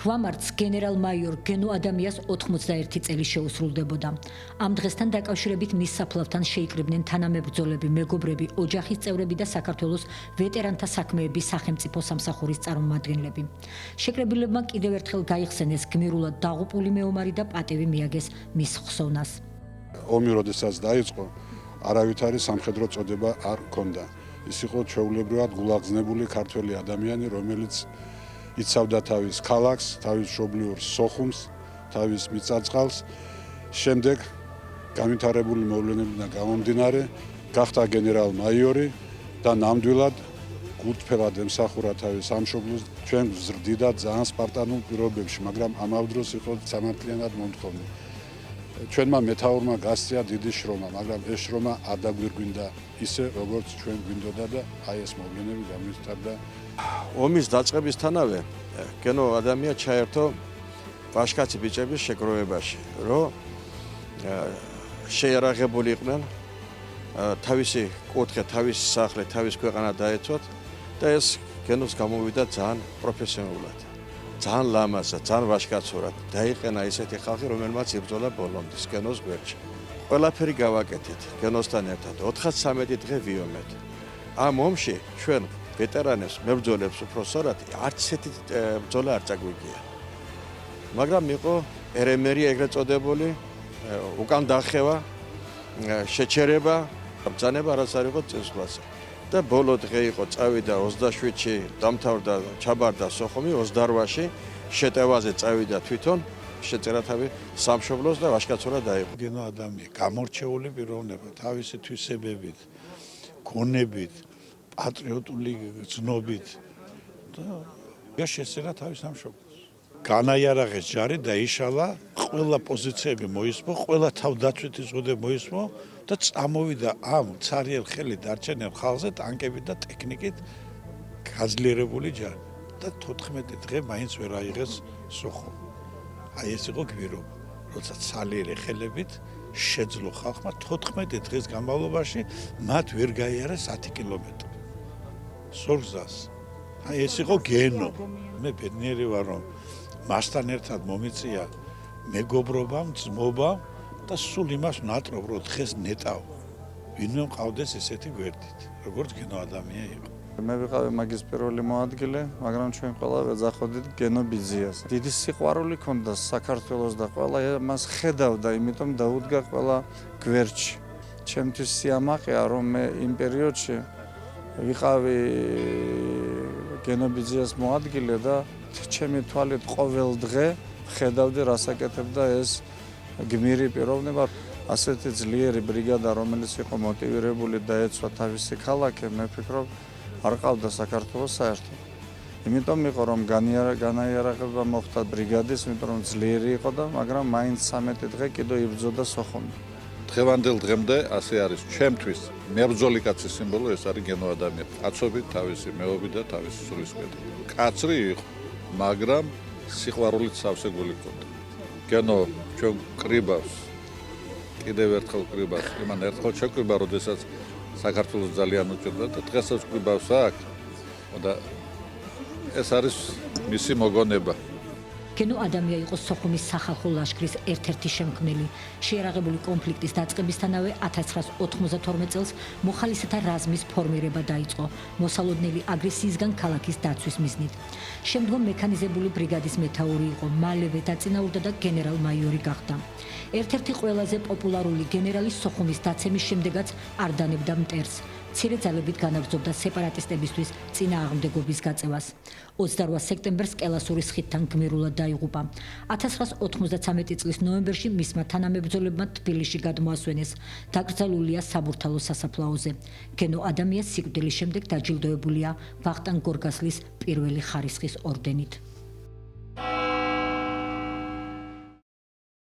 8 გენერალ-მაიორ გენო ადამიას 91 წელი შეუსრულდებოდა. ამ დღესთან დაკავშირებით მის საფლავთან შეიკრიბნენ თანამებრძოლები, მეგობრები, ოჯახის წევრები და საქართველოს ვეტერანთა საქმეების სახელმწიფო სამსახურის წარმომადგენლები. შეკრებილებმა კიდევ ერთხელ გაიხსენეს გმირულად დაღუპული მეომარი და პატივი მიაგეს მის ხსოვნას. ომი როდესაც დაიწყო, არავითარი სამხედრო წოდება არ ჰქონდა. ის იყო ჩვეულებრივად გულაგზნებული ქართველი ადამიანი, რომელიც იცავდა თავის ქალაქს, თავის მშობლიურ სოხუმს, თავის მიწა-წყალს. შემდეგ განვითარებული მოვლენებიდან გამომდინარე, გახდა გენერალ-მაიორი და ნამდვილად გულთფელად ემსახურა თავის სამშობლოს. ჩვენ ვზრდიდა ძალიან სპარტანულ პირობებში, მაგრამ ამავდროულად დროს იყო სამართლიანად მომთხოვნი. ჩვენმა მეთაურმა გასწია დიდი შრომა, მაგრამ ეს შრომა არ დაგვირგვინდა ისე, როგორც ჩვენ გვინდოდა და აი ეს მოვლენები გამოსტარდა. ომის დაწყებისთანავე გენო ადამია ჩაერთო ვაჟკაცი ბიჭების შეგროვებაში, რომ შეიარაღებული იყვნენ, თავისი კუთხე, თავისი სახლი, თავის ქვეყანა დაეცვათ და ეს გენოს გამოვიდა ძალიან პროფესიონალურად. ძალიან ლამაზად, ძალიან ვაჟკაცურად დაიყენა ისეთი ხალხი, რომელმაც იბრძოლა ბოლომდე გენოს გვერდში. ყველაფერი გავაკეთეთ გენოსთან ერთად 413 დღე ვიომეთ. ამ ომში ჩვენ ვეტერანებს, მებრძოლებს უბრალოდ არც ესეთი ბრძოლა არ წაგვიგია. მაგრამ იყო ერემერი ეგრეთ წოდებული, უკან დახევა, შეჩერება, ბრძანება რაც არ იყო წესვლაზე. და ბოლო დღე იყო, წავიდა 27-ში, დამთავრდა, ჩაბარდა სოხუმი 28-ში, შეტევაზე წავიდა თვითონ, შეწერა თავი სამშობლოს და ვაჟკაცურად დაიყო. გენო ადამია გამორჩეული პიროვნება, თავისი თვისებებით, გონებით, პატრიოტული გზნობით და შესწირა თავის სამშობლოს. განაიარაღეს ჯარი და იშალა, ყველა პოზიციები მოისმო, ყველა თავდაცვითი ზღუდე მოისმო და წამოვიდა ამ ცარიელ ხელით დარჩენილ ხალხზე ტანკებით და ტექნიკით გაძლიერებული ჯარი და 14 დღე მაინც ვერ აიღეს სოხუმი. აი ეს იყო გმირობა, როცა ცალიერი ხელებით შეძლო ხალხმა 14 დღის განმავლობაში მათ ვერ გაიარეს 10 კილომეტრი. სორგზას. აი ეს იყო გენო. მე ბედნიერი ვარ, რომ მასთან ერთად მომიწია მეგობრობამ, ძმობამ და სულ იმას ნატრობ, რომ დღეს ნეტავ. ვინმე მყავდეს ესეთი გვერდით, როგორც გენო ადამია იყო. მე ვიყავი მაგის პირველი მოადგილე, მაგრამ ჩვენ ყველა ვეძახოდით გენო ბიძიას. დიდი სიყვარული ჰქონდა საქართველოს და ყველა მას ხედავდა, იმიტომ დაუდგა ყველა გვერდში. ჩემთვის სიამაყეა, რომ მე იმ პერიოდში ვიყავი გენო ბიძიას მოადგილე და ჩემი თვალით ყოველ დღე ხედავდი, რას აკეთებდა ეს გმირი პიროვნება. ასეთი ძლიერი ბრიგადა, რომელიც იყო მოტივირებული დაეცვა თავისი ქალაქი, მე ვფიქრობ, არ ყავდა საქართველოს საერთოდ. იმიტომ იყო, რომ განაიარაღება მოხდა ბრიგადის, იმიტომ რომ ძლიერი იყო და მაგრამ მაინც 13 დღე კიდევ იბრძოდა სოხუმი. დღევანდელ დღემდე ასე არის ჩემთვის მებრძოლი კაცის სიმბოლო ეს არის გენო ადამია. კაცობით, თავისი მეობით და თავისი სულისკვეთით. კაცრი იყო, მაგრამ სიყვარულით სავსე გული ჰქონდა. გენო ჩვენ კრიბავს, კიდევ ერთხელ კრიბავს, იმან ერთხელ შეკვირდა, როდესაც საქართველოს ძალიან უჭირდა და დღესაც კრიბავს აქ. და ეს არის მისი მოგონება. გენო ადამია იყო სოხუმის სახალხო ლაშქრის ერთ-ერთი შემქმნელი. შეიარაღებული კონფლიქტის დაწყებისთანავე 1992 წელს მოხალისეთა რაზმის ფორმირება დაიწყო, მოსალოდნელი აგრესიისგან ქალაქის დაცვის მიზნით. შემდგომ მექანიზებული ბრიგადის მეთაური იყო, მალევე დაწინაურდა და გენერალ-მაიორი გახდა. ერთ-ერთი ყველაზე პოპულარული გენერალი სოხუმის დაცემის შემდეგაც არ დანებდა მტერს. მცირე ძალებით განაგრძობდა სეპარატისტებისთვის წინააღმდეგობის გაწევას. 28 სექტემბერს კელასურის ხიდთან გმირულად დაიღუპა. 1993 წლის ნოემბერში მისმა თანამებრძოლებმა თბილისში გადმოასვენეს. დაკრძალულია საბურთალოს სასაფლაოზე. გენო ადამია სიკვდილის შემდეგ დაჯილდოებულია ვახტანგ გორგასლის პირველი ხარისხის ორდენით.